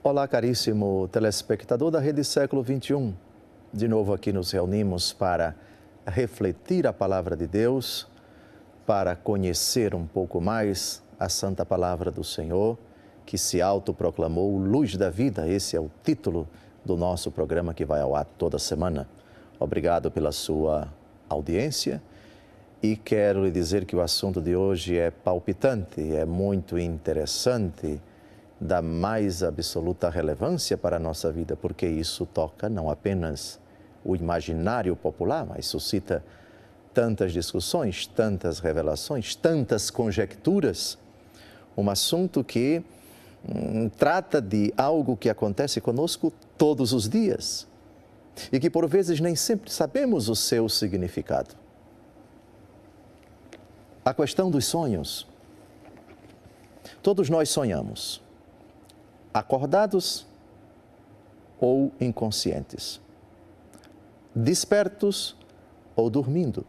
Olá, caríssimo telespectador da Rede Século XXI. De novo aqui nos reunimos para refletir a Palavra de Deus, para conhecer um pouco mais a Santa Palavra do Senhor, que se autoproclamou Luz da Vida. Esse é o título do nosso programa que vai ao ar toda semana. Obrigado pela sua audiência e quero lhe dizer que o assunto de hoje é palpitante, é muito interessante, da mais absoluta relevância para a nossa vida, porque isso toca não apenas o imaginário popular, mas suscita tantas discussões, tantas revelações, tantas conjecturas. Um assunto que trata de algo que acontece conosco todos os dias e que por vezes nem sempre sabemos o seu significado. A questão dos sonhos. Todos nós sonhamos, acordados ou inconscientes, despertos ou dormindo.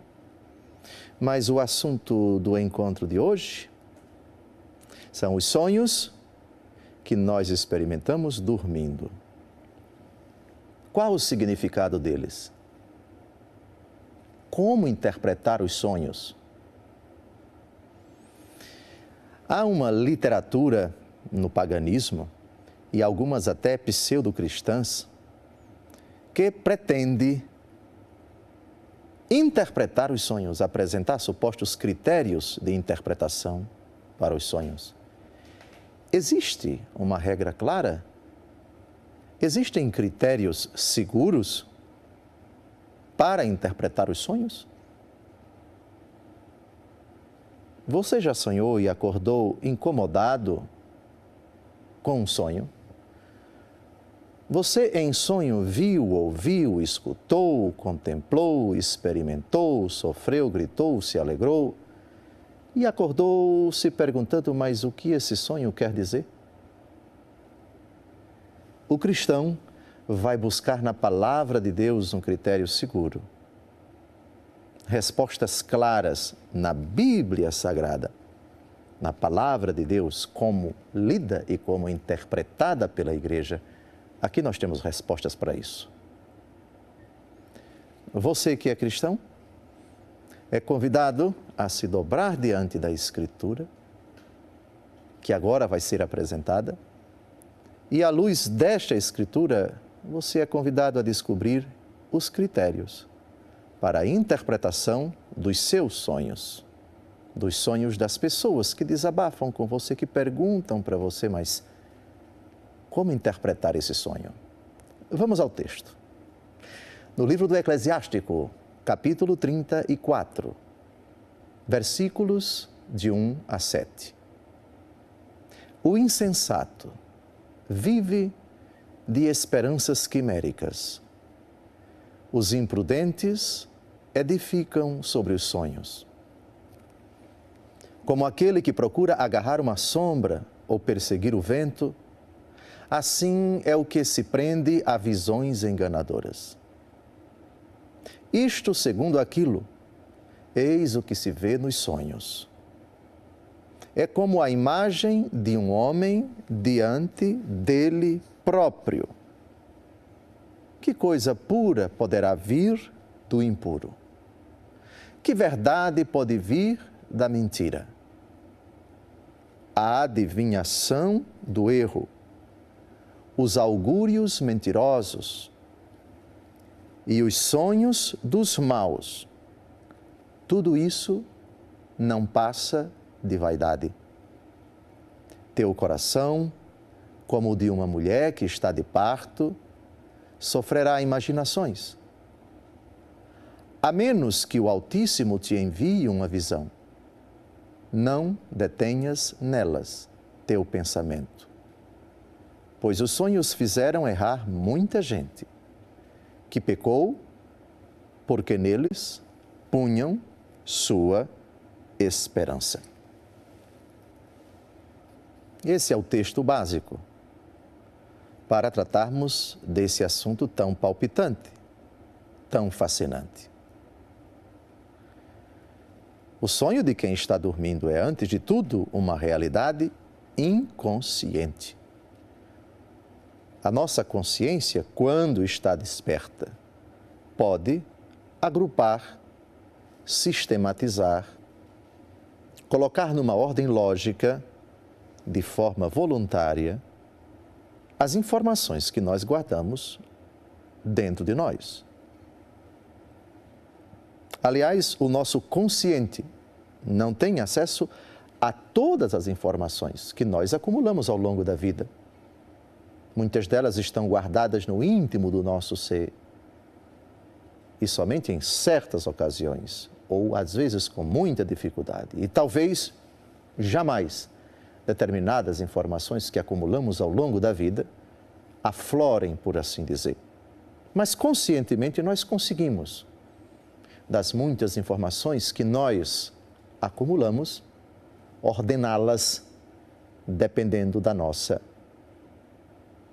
Mas o assunto do encontro de hoje são os sonhos que nós experimentamos dormindo. Qual o significado deles? Como interpretar os sonhos? Há uma literatura no paganismo e algumas até pseudo-cristãs que pretende interpretar os sonhos, apresentar supostos critérios de interpretação para os sonhos. Existe uma regra clara? Existem critérios seguros para interpretar os sonhos? Você já sonhou e acordou incomodado com um sonho? Você em sonho viu, ouviu, escutou, contemplou, experimentou, sofreu, gritou, se alegrou e acordou se perguntando, mas o que esse sonho quer dizer? O cristão vai buscar na Palavra de Deus um critério seguro. Respostas claras na Bíblia Sagrada, na Palavra de Deus, como lida e como interpretada pela Igreja. Aqui nós temos respostas para isso. Você que é cristão, é convidado a se dobrar diante da Escritura, que agora vai ser apresentada, e à luz desta Escritura, você é convidado a descobrir os critérios para a interpretação dos seus sonhos, dos sonhos das pessoas que desabafam com você, que perguntam para você, mas como interpretar esse sonho? Vamos ao texto. No livro do Eclesiástico, capítulo 34, versículos de 1 a 7. O insensato vive de esperanças quiméricas. Os imprudentes edificam sobre os sonhos. Como aquele que procura agarrar uma sombra ou perseguir o vento, assim é o que se prende a visões enganadoras. Isto segundo aquilo, eis o que se vê nos sonhos. É como a imagem de um homem diante dele próprio. Que coisa pura poderá vir do impuro? Que verdade pode vir da mentira? A adivinhação do erro, os augúrios mentirosos e os sonhos dos maus, tudo isso não passa de vaidade. Teu coração, como o de uma mulher que está de parto, sofrerá imaginações, a menos que o Altíssimo te envie uma visão. Não detenhas nelas teu pensamento, pois os sonhos fizeram errar muita gente, que pecou porque neles punham sua esperança. Esse é o texto básico para tratarmos desse assunto tão palpitante, tão fascinante. O sonho de quem está dormindo é, antes de tudo, uma realidade inconsciente. A nossa consciência, quando está desperta, pode agrupar, sistematizar, colocar numa ordem lógica, de forma voluntária, as informações que nós guardamos dentro de nós. Aliás, o nosso consciente não tem acesso a todas as informações que nós acumulamos ao longo da vida. Muitas delas estão guardadas no íntimo do nosso ser. E somente em certas ocasiões, ou às vezes com muita dificuldade, e talvez jamais, determinadas informações que acumulamos ao longo da vida aflorem, por assim dizer. Mas conscientemente nós conseguimos, das muitas informações que nós acumulamos, ordená-las dependendo da nossa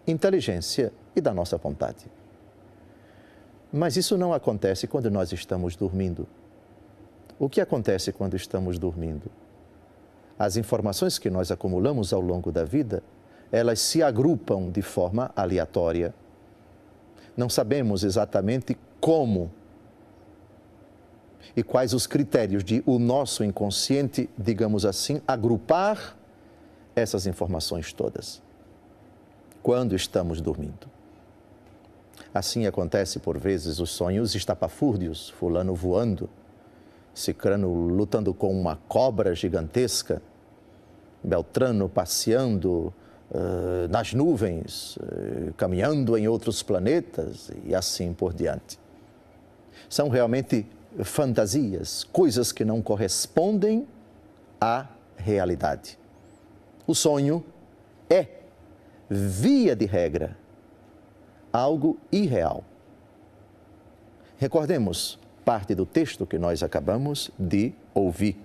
inteligência e da nossa vontade. Mas isso não acontece quando nós estamos dormindo. O que acontece quando estamos dormindo? As informações que nós acumulamos ao longo da vida, elas se agrupam de forma aleatória. Não sabemos exatamente como e quais os critérios de o nosso inconsciente, digamos assim, agrupar essas informações todas quando estamos dormindo. Assim acontece por vezes os sonhos estapafúrdios, fulano voando, cicrano lutando com uma cobra gigantesca, Beltrano passeando nas nuvens, caminhando em outros planetas e assim por diante. São realmente fantasias, coisas que não correspondem à realidade. O sonho é, via de regra, algo irreal. Recordemos parte do texto que nós acabamos de ouvir.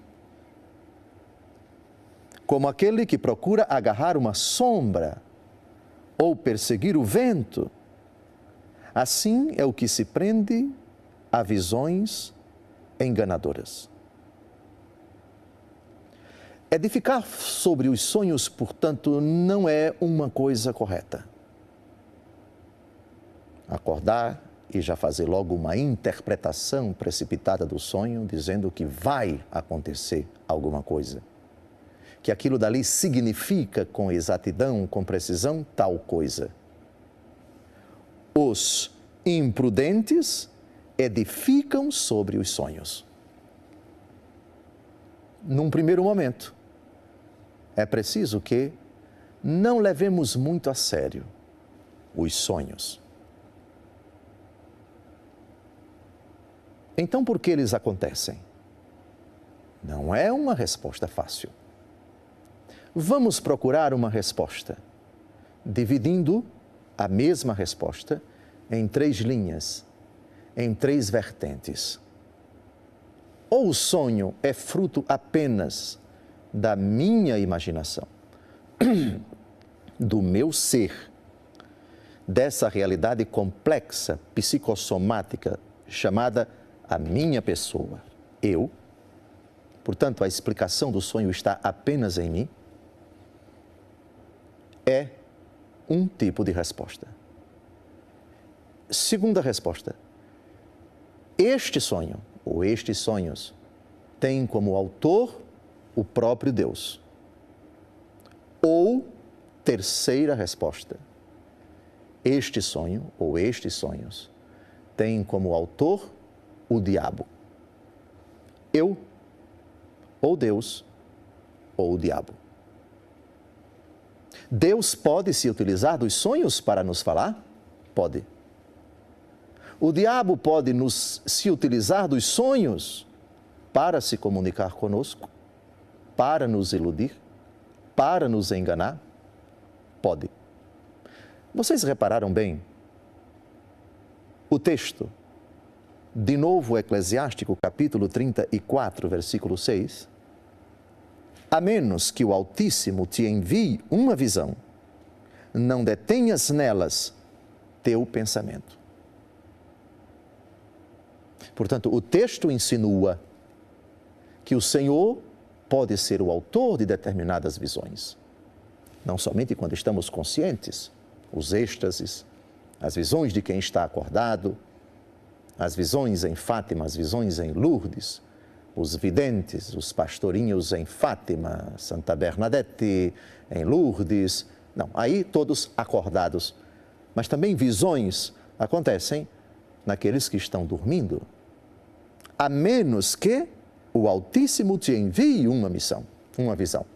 Como aquele que procura agarrar uma sombra ou perseguir o vento, assim é o que se prende a visões enganadoras. Edificar sobre os sonhos, portanto, não é uma coisa correta. Acordar e já fazer logo uma interpretação precipitada do sonho, dizendo que vai acontecer alguma coisa. Que aquilo dali significa com exatidão, com precisão, tal coisa. Os imprudentes edificam sobre os sonhos. Num primeiro momento, é preciso que não levemos muito a sério os sonhos. Então, por que eles acontecem? Não é uma resposta fácil. Vamos procurar uma resposta, dividindo a mesma resposta em 3 linhas, em 3 vertentes. Ou o sonho é fruto apenas da minha imaginação, do meu ser, dessa realidade complexa, psicossomática, chamada a minha pessoa, eu. Portanto, a explicação do sonho está apenas em mim. É um tipo de resposta. Segunda resposta. Este sonho, ou estes sonhos, tem como autor o próprio Deus. Ou, terceira resposta. Este sonho, ou estes sonhos, tem como autor o diabo. Eu, ou Deus, ou o diabo. Deus pode se utilizar dos sonhos para nos falar? Pode. O diabo pode se utilizar dos sonhos para se comunicar conosco, para nos iludir, para nos enganar? Pode. Vocês repararam bem? O texto, de novo Eclesiástico, capítulo 34, versículo 6. A menos que o Altíssimo te envie uma visão, não detenhas nelas teu pensamento. Portanto, o texto insinua que o Senhor pode ser o autor de determinadas visões. Não somente quando estamos conscientes, os êxtases, as visões de quem está acordado, as visões em Fátima, as visões em Lourdes, os videntes, os pastorinhos em Fátima, Santa Bernadette, em Lourdes. Não, aí todos acordados. Mas também visões acontecem naqueles que estão dormindo. A menos que o Altíssimo te envie uma missão, uma visão.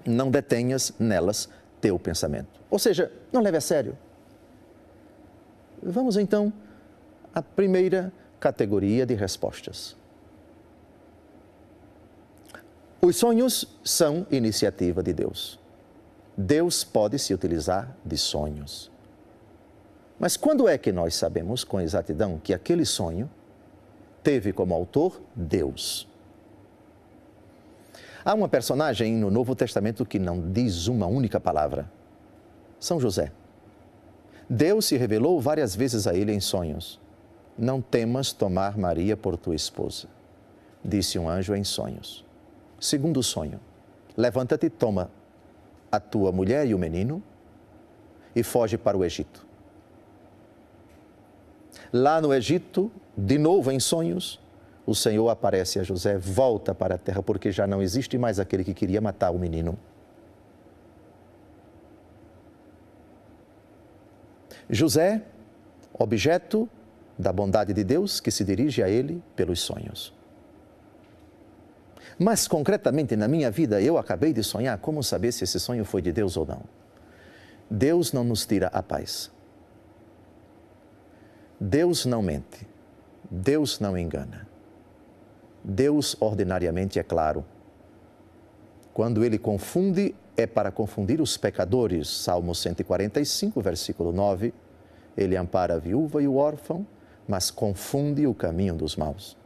Não detenhas nelas teu pensamento. Ou seja, não leve a sério. Vamos então à primeira categoria de respostas. Os sonhos são iniciativa de Deus. Deus pode se utilizar de sonhos. Mas quando é que nós sabemos com exatidão que aquele sonho teve como autor Deus? Há uma personagem no Novo Testamento que não diz uma única palavra. São José. Deus se revelou várias vezes a ele em sonhos. Não temas tomar Maria por tua esposa, disse um anjo em sonhos. Segundo sonho, levanta-te, toma a tua mulher e o menino e foge para o Egito. Lá no Egito, de novo em sonhos, o Senhor aparece a José, volta para a terra, porque já não existe mais aquele que queria matar o menino. José, objeto da bondade de Deus que se dirige a ele pelos sonhos. Mas, concretamente, na minha vida, eu acabei de sonhar. Como saber se esse sonho foi de Deus ou não? Deus não nos tira a paz. Deus não mente. Deus não engana. Deus, ordinariamente, é claro. Quando Ele confunde, é para confundir os pecadores. Salmo 145, versículo 9. Ele ampara a viúva e o órfão, mas confunde o caminho dos maus.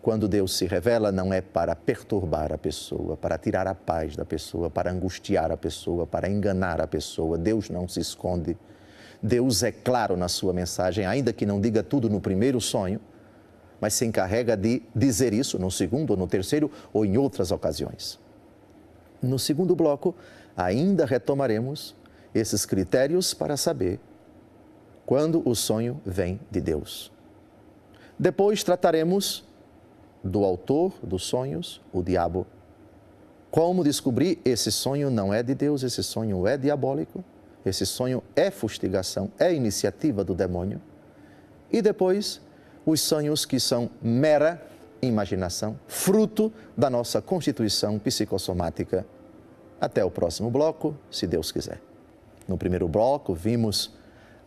Quando Deus se revela, não é para perturbar a pessoa, para tirar a paz da pessoa, para angustiar a pessoa, para enganar a pessoa. Deus não se esconde. Deus é claro na sua mensagem, ainda que não diga tudo no primeiro sonho, mas se encarrega de dizer isso no segundo, ou no terceiro, ou em outras ocasiões. No segundo bloco, ainda retomaremos esses critérios para saber quando o sonho vem de Deus. Depois trataremos do autor dos sonhos, o diabo. Como descobrir esse sonho não é de Deus, esse sonho é diabólico, esse sonho é fustigação, é iniciativa do demônio. E depois, os sonhos que são mera imaginação, fruto da nossa constituição psicossomática. Até o próximo bloco, se Deus quiser. No primeiro bloco, vimos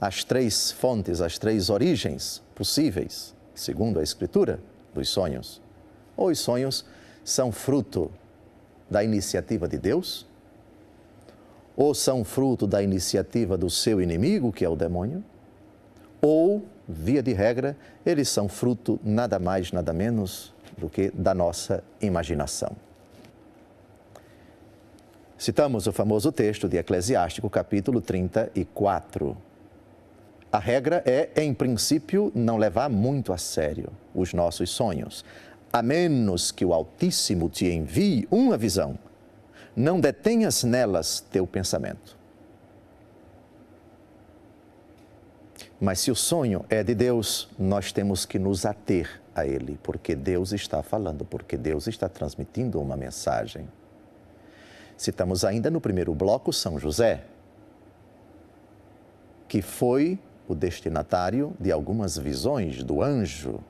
as três fontes, as três origens possíveis, segundo a Escritura, dos sonhos. Os sonhos são fruto da iniciativa de Deus? Ou são fruto da iniciativa do seu inimigo, que é o demônio? Ou, via de regra, eles são fruto nada mais, nada menos do que da nossa imaginação. Citamos o famoso texto de Eclesiástico, capítulo 34. A regra é, em princípio, não levar muito a sério os nossos sonhos, a menos que o Altíssimo te envie uma visão. Não detenhas nelas teu pensamento. Mas se o sonho é de Deus, nós temos que nos ater a ele, porque Deus está falando, porque Deus está transmitindo uma mensagem. Citamos ainda no primeiro bloco São José, que foi o destinatário de algumas visões do anjo.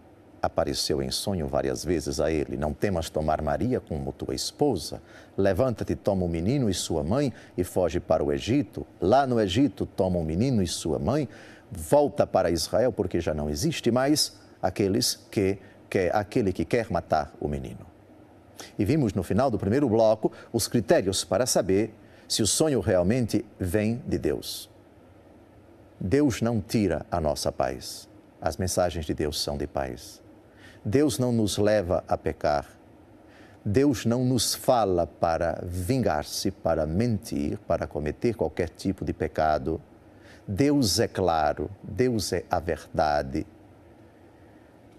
Apareceu em sonho várias vezes a ele: não temas tomar Maria como tua esposa, levanta-te, toma o menino e sua mãe e foge para o Egito. Lá no Egito toma o menino e sua mãe, volta para Israel, porque já não existe mais aquele que quer matar o menino. E vimos no final do primeiro bloco os critérios para saber se o sonho realmente vem de Deus. Deus não tira a nossa paz. As mensagens de Deus são de paz. Deus não nos leva a pecar. Deus não nos fala para vingar-se, para mentir, para cometer qualquer tipo de pecado. Deus é claro, Deus é a verdade.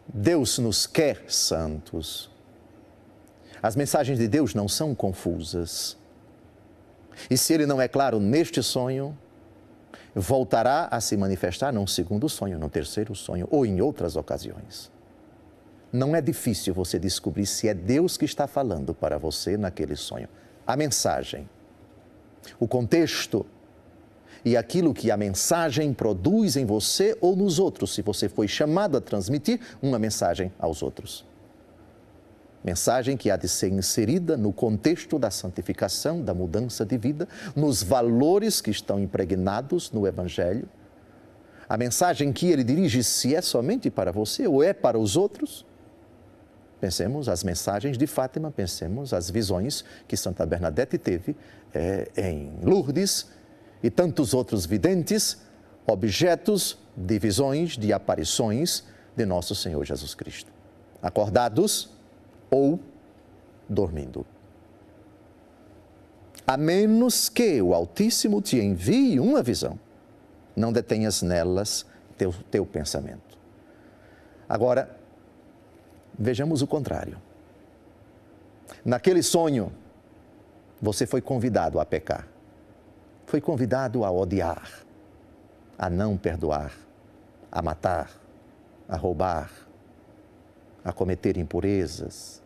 Deus nos quer santos. As mensagens de Deus não são confusas. E se Ele não é claro neste sonho, voltará a se manifestar num segundo sonho, num terceiro sonho ou em outras ocasiões. Não é difícil você descobrir se é Deus que está falando para você naquele sonho. A mensagem, o contexto e aquilo que a mensagem produz em você ou nos outros, se você foi chamado a transmitir uma mensagem aos outros. Mensagem que há de ser inserida no contexto da santificação, da mudança de vida, nos valores que estão impregnados no Evangelho. A mensagem que ele dirige, se é somente para você ou é para os outros. Pensemos as mensagens de Fátima, pensemos as visões que Santa Bernadette teve em Lourdes e tantos outros videntes, objetos de visões, de aparições de nosso Senhor Jesus Cristo. Acordados ou dormindo. A menos que o Altíssimo te envie uma visão, não detenhas nelas teu pensamento. Agora, vejamos o contrário. Naquele sonho, você foi convidado a pecar. Foi convidado a odiar, a não perdoar, a matar, a roubar, a cometer impurezas,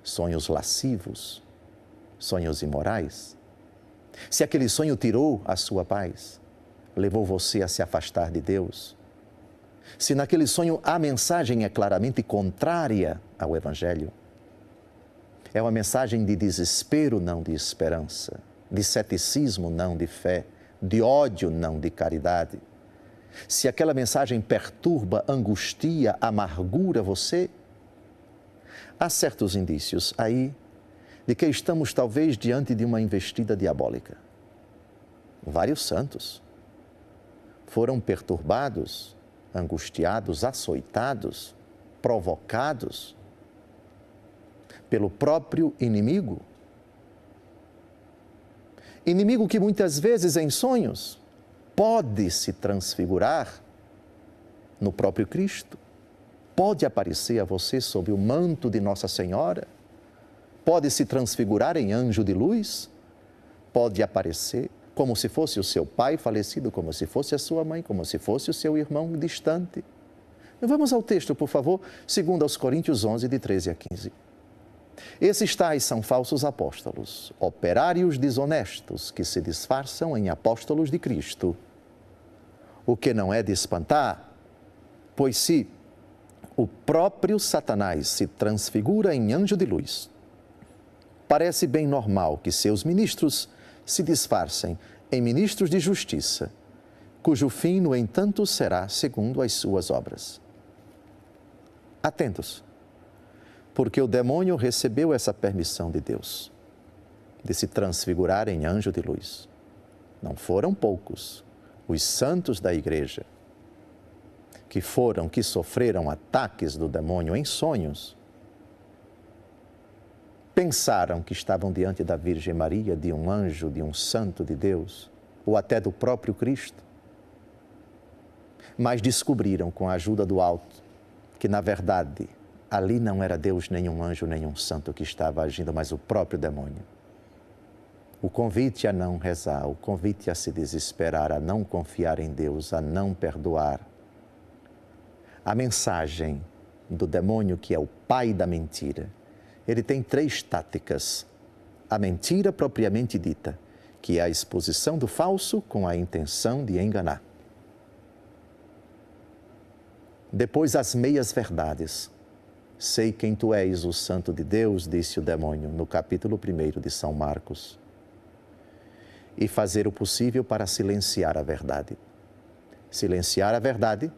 sonhos lascivos, sonhos imorais. Se aquele sonho tirou a sua paz, levou você a se afastar de Deus, se naquele sonho a mensagem é claramente contrária ao Evangelho, é uma mensagem de desespero, não de esperança, de ceticismo, não de fé, de ódio, não de caridade. Se aquela mensagem perturba, angustia, amargura você, há certos indícios aí de que estamos talvez diante de uma investida diabólica. Vários santos foram perturbados, angustiados, açoitados, provocados pelo próprio inimigo. Inimigo que muitas vezes em sonhos pode se transfigurar no próprio Cristo, pode aparecer a você sob o manto de Nossa Senhora, pode se transfigurar em anjo de luz, pode aparecer como se fosse o seu pai falecido, como se fosse a sua mãe, como se fosse o seu irmão distante. Vamos ao texto, por favor, 2 Coríntios 11, de 13 a 15. Esses tais são falsos apóstolos, operários desonestos que se disfarçam em apóstolos de Cristo. O que não é de espantar, pois se o próprio Satanás se transfigura em anjo de luz, parece bem normal que seus ministros se disfarcem em ministros de justiça, cujo fim, no entanto, será segundo as suas obras. Atentos, porque o demônio recebeu essa permissão de Deus, de se transfigurar em anjo de luz. Não foram poucos os santos da igreja que sofreram ataques do demônio em sonhos, pensaram que estavam diante da Virgem Maria, de um anjo, de um santo de Deus, ou até do próprio Cristo, mas descobriram com a ajuda do alto que, na verdade, ali não era Deus, nem um anjo, nem um santo que estava agindo, mas o próprio demônio. O convite a não rezar, o convite a se desesperar, a não confiar em Deus, a não perdoar. A mensagem do demônio, que é o pai da mentira, ele tem 3 táticas. A mentira propriamente dita, que é a exposição do falso com a intenção de enganar. Depois, as meias-verdades. Sei quem tu és, o santo de Deus, disse o demônio, no capítulo 1 de São Marcos. E fazer o possível para silenciar a verdade. Silenciar a verdade,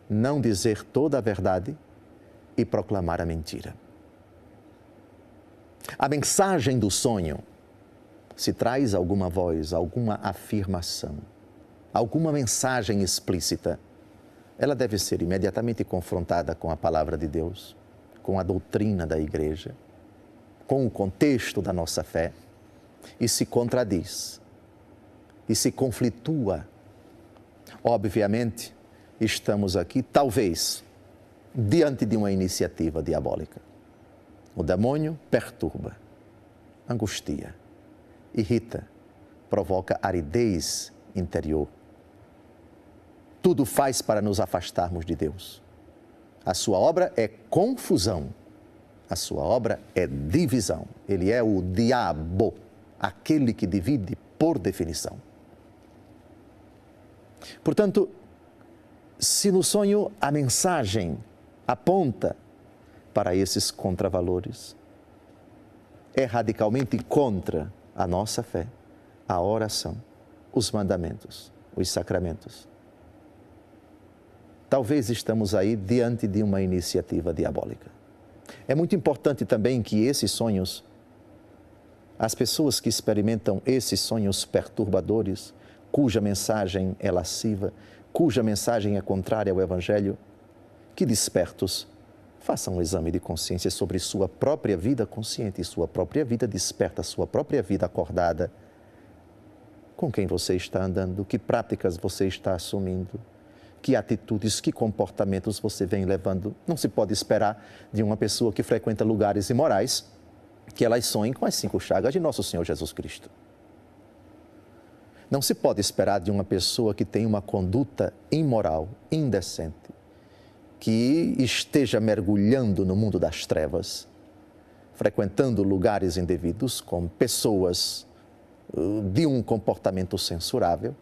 não dizer toda a verdade e proclamar a mentira. A mensagem do sonho, se traz alguma voz, alguma afirmação, alguma mensagem explícita, ela deve ser imediatamente confrontada com a palavra de Deus, com a doutrina da igreja, com o contexto da nossa fé, e se contradiz, e se conflitua. Obviamente, estamos aqui, talvez, diante de uma iniciativa diabólica. O demônio perturba, angustia, irrita, provoca aridez interior, tudo faz para nos afastarmos de Deus. A sua obra é confusão. A sua obra é divisão. Ele é o diabo, aquele que divide por definição. Portanto, se no sonho a mensagem aponta para esses contravalores, é radicalmente contra a nossa fé, a oração, os mandamentos, os sacramentos. Talvez estamos aí diante de uma iniciativa diabólica. É muito importante também que esses sonhos, as pessoas que experimentam esses sonhos perturbadores, cuja mensagem é lasciva, cuja mensagem é contrária ao Evangelho, que despertos façam um exame de consciência sobre sua própria vida consciente, sua própria vida desperta, sua própria vida acordada. Com quem você está andando, que práticas você está assumindo, que atitudes, que comportamentos você vem levando. Não se pode esperar de uma pessoa que frequenta lugares imorais que elas sonhem com as 5 chagas de nosso Senhor Jesus Cristo. Não se pode esperar de uma pessoa que tem uma conduta imoral, indecente, que esteja mergulhando no mundo das trevas, frequentando lugares indevidos com pessoas de um comportamento censurável,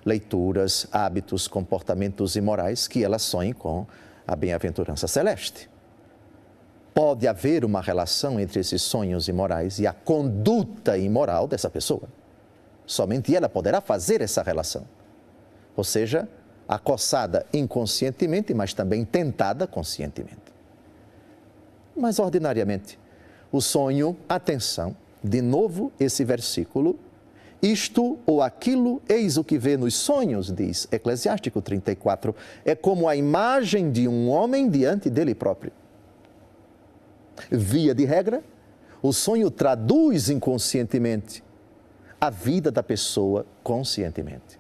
leituras, hábitos, comportamentos imorais, que ela sonhe com a bem-aventurança celeste. Pode haver uma relação entre esses sonhos imorais e a conduta imoral dessa pessoa. Somente ela poderá fazer essa relação. Ou seja, acossada inconscientemente, mas também tentada conscientemente. Mas, ordinariamente, o sonho, atenção, de novo esse versículo, isto ou aquilo, eis o que vê nos sonhos, diz Eclesiástico 34, é como a imagem de um homem diante dele próprio. Via de regra, o sonho traduz inconscientemente a vida da pessoa conscientemente.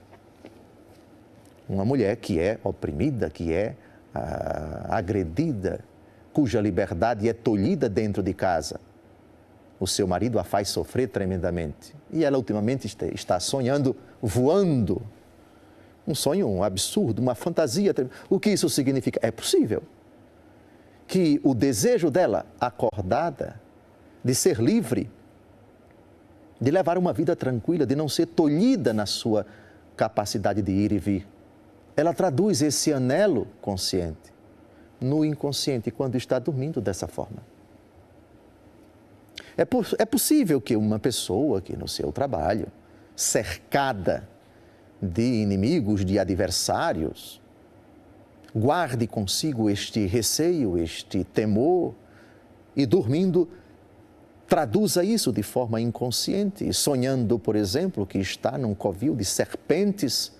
Uma mulher que é oprimida, que é agredida, cuja liberdade é tolhida dentro de casa. O seu marido a faz sofrer tremendamente. E ela ultimamente está sonhando, voando. Um sonho um absurdo, uma fantasia. O que isso significa? É possível que o desejo dela, acordada, de ser livre, de levar uma vida tranquila, de não ser tolhida na sua capacidade de ir e vir, ela traduz esse anelo consciente no inconsciente quando está dormindo dessa forma. É possível que uma pessoa que no seu trabalho, cercada de inimigos, de adversários, guarde consigo este receio, este temor e dormindo traduza isso de forma inconsciente, sonhando, por exemplo, que está num covil de serpentes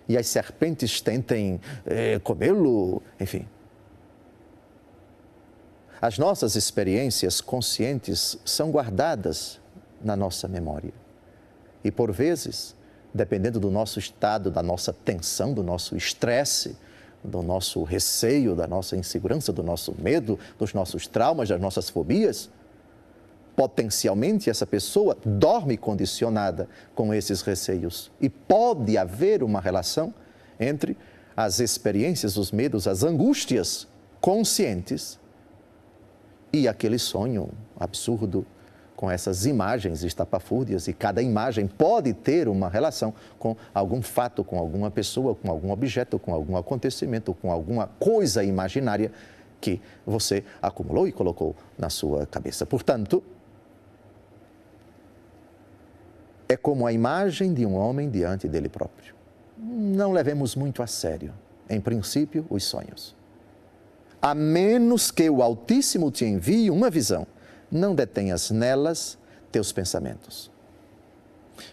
e as serpentes tentem comê-lo, enfim. As nossas experiências conscientes são guardadas na nossa memória. E por vezes, dependendo do nosso estado, da nossa tensão, do nosso estresse, do nosso receio, da nossa insegurança, do nosso medo, dos nossos traumas, das nossas fobias, potencialmente essa pessoa dorme condicionada com esses receios. E pode haver uma relação entre as experiências, os medos, as angústias conscientes e aquele sonho absurdo com essas imagens estapafúrdias, e cada imagem pode ter uma relação com algum fato, com alguma pessoa, com algum objeto, com algum acontecimento, com alguma coisa imaginária que você acumulou e colocou na sua cabeça. Portanto, é como a imagem de um homem diante dele próprio. Não levemos muito a sério, em princípio, os sonhos. A menos que o Altíssimo te envie uma visão, não detenhas nelas teus pensamentos.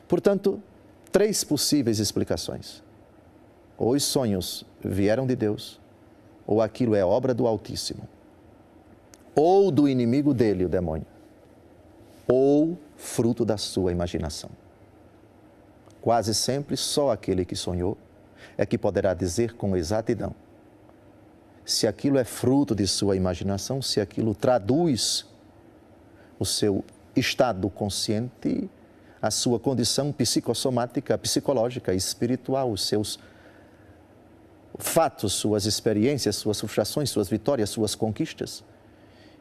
Portanto, 3 possíveis explicações. Ou os sonhos vieram de Deus, ou aquilo é obra do Altíssimo, ou do inimigo dele, o demônio, ou fruto da sua imaginação. Quase sempre só aquele que sonhou é que poderá dizer com exatidão se aquilo é fruto de sua imaginação, se aquilo traduz o seu estado consciente, a sua condição psicossomática, psicológica, espiritual, os seus fatos, suas experiências, suas frustrações, suas vitórias, suas conquistas.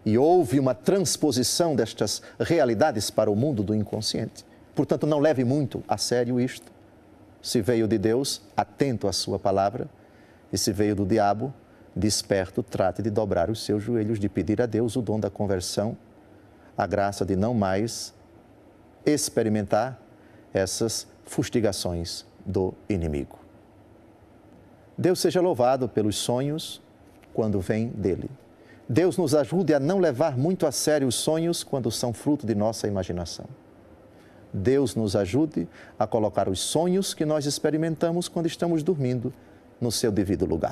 E houve uma transposição destas realidades para o mundo do inconsciente. Portanto, não leve muito a sério isto. Se veio de Deus, atento à sua palavra. E se veio do diabo, desperto, trate de dobrar os seus joelhos, de pedir a Deus o dom da conversão, a graça de não mais experimentar essas fustigações do inimigo. Deus seja louvado pelos sonhos quando vêm dele. Deus nos ajude a não levar muito a sério os sonhos quando são fruto de nossa imaginação. Deus nos ajude a colocar os sonhos que nós experimentamos quando estamos dormindo no seu devido lugar.